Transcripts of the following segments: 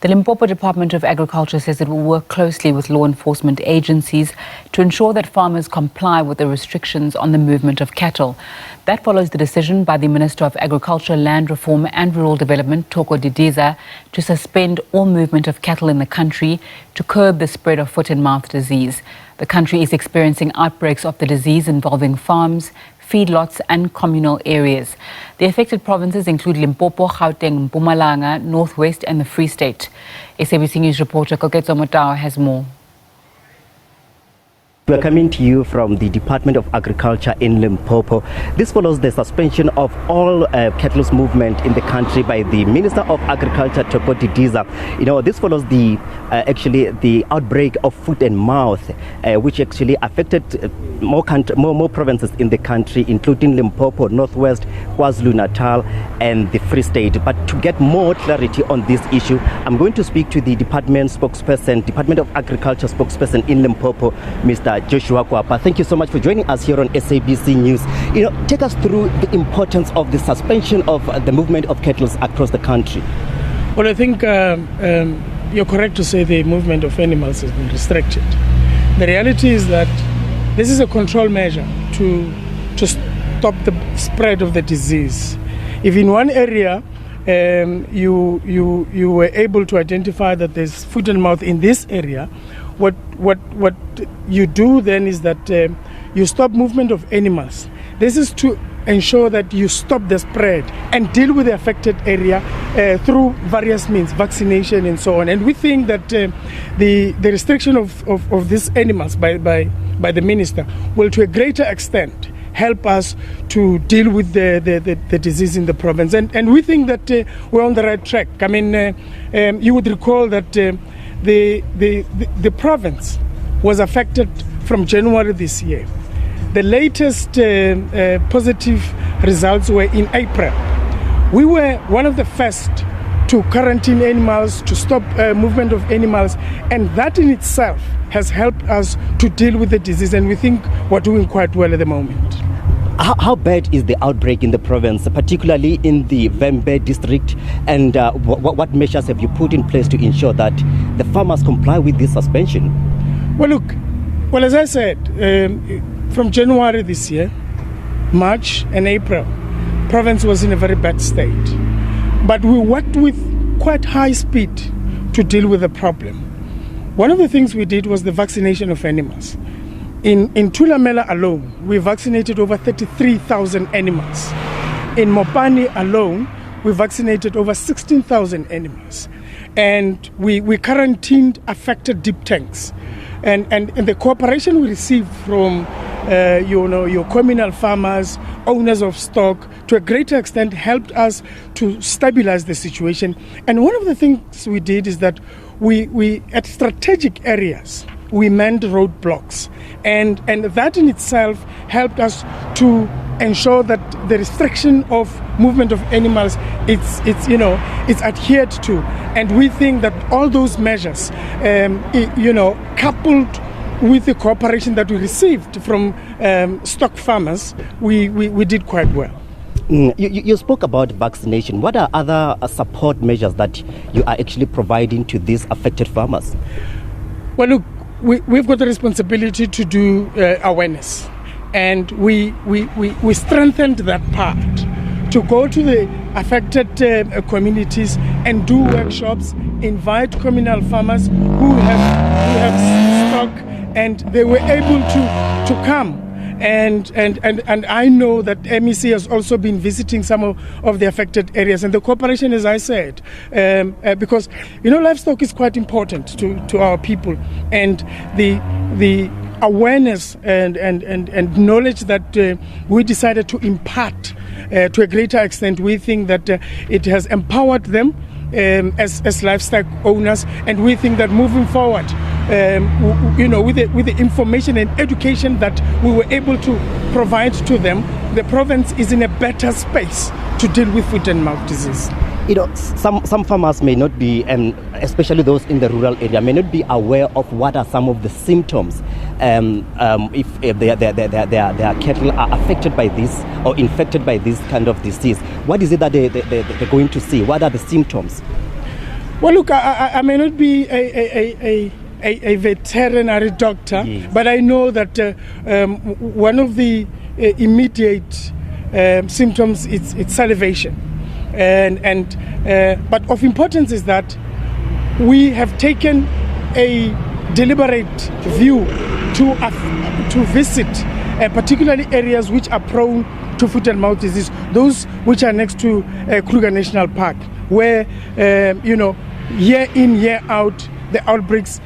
The Limpopo Department of Agriculture says it will work closely with law enforcement agencies to ensure that farmers comply with the restrictions on the movement of cattle. That follows the decision by the Minister of Agriculture, Land Reform and Rural Development, Thoko Didiza, to suspend all movement of cattle in the country to curb the spread of foot and mouth disease. The country is experiencing outbreaks of the disease involving farms, feedlots and communal areas. The affected provinces include Limpopo, Gauteng, Mpumalanga, Northwest and the Free State. SABC News reporter Koketšo Motau has more. We are coming to you from the Department of Agriculture in Limpopo. This follows the suspension of all cattle's movement in the country by the Minister of Agriculture, Thoko Didiza. This follows the the outbreak of foot and mouth, which actually affected more provinces in the country, including Limpopo, Northwest, KwaZulu-Natal, and the Free State. But to get more clarity on this issue, I'm going to speak to the Department of Agriculture spokesperson in Limpopo, Mr. Joshua Kwapa. Thank you so much for joining us here on SABC News. Take us through the importance of the suspension of the movement of cattle across the country. Well, I think you're correct to say the movement of animals has been restricted. The reality is that this is a control measure to stop the spread of the disease. If in one area you were able to identify that there's foot and mouth in this area, what you do then is that you stop movement of animals. This is to ensure that you stop the spread and deal with the affected area through various means, vaccination and so on. And we think that the restriction of these animals by the minister will to a greater extent help us to deal with the disease in the province. And we think that we're on the right track. I mean, you would recall that the province was affected from January this year. The latest positive results were in April. We were one of the first to quarantine animals, to stop movement of animals, and that in itself has helped us to deal with the disease, and we think we're doing quite well at the moment. How bad is the outbreak in the province, particularly in the Vembe district, and what measures have you put in place to ensure that the farmers comply with this suspension? Well, as I said, from January this year, March and April, province was in a very bad state. But we worked with quite high speed to deal with the problem. One of the things we did was the vaccination of animals. In Thulamela alone, we vaccinated over 33,000 animals. In Mopani alone, we vaccinated over 16,000 animals. And we quarantined affected deep tanks. And the cooperation we received from your communal farmers, owners of stock, to a greater extent helped us to stabilize the situation. And one of the things we did is that we at strategic areas, we manned roadblocks, and that in itself helped us to ensure that the restriction of movement of animals it's adhered to. And we think that all those measures, coupled with the cooperation that we received from stock farmers, we did quite well. You spoke about vaccination. What are other support measures that you are actually providing to these affected farmers? Well, look, we've got the responsibility to do awareness, and we strengthened that part to go to the affected communities and do workshops, invite communal farmers who have stock, and they were able to come. And I know that MEC has also been visiting some of the affected areas, and the cooperation, as I said, because livestock is quite important to our people, and the awareness and knowledge that we decided to impart to a greater extent, we think that it has empowered them as livestock owners, and we think that moving forward, with the information and education that we were able to provide to them, the province is in a better space to deal with foot and mouth disease. Some farmers may not be, and especially those in the rural area, may not be aware of what are some of the symptoms if their cattle are affected by this or infected by this kind of disease. What is it that they're going to see? What are the symptoms? Well, look, I may not be a veterinary doctor, yes, but I know that one of the immediate symptoms is salivation, but of importance is that we have taken a deliberate view to visit particularly areas which are prone to foot and mouth disease, those which are next to Kruger National Park, where year in, year out, the outbreaks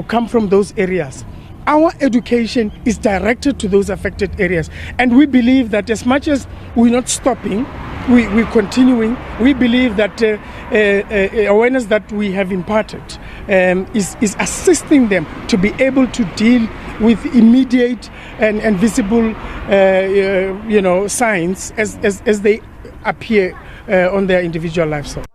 come from those areas. Our education is directed to those affected areas, and we believe that as much as we're not stopping, we're continuing. We believe that awareness that we have imparted is assisting them to be able to deal with immediate and visible signs as they appear on their individual lifestyle.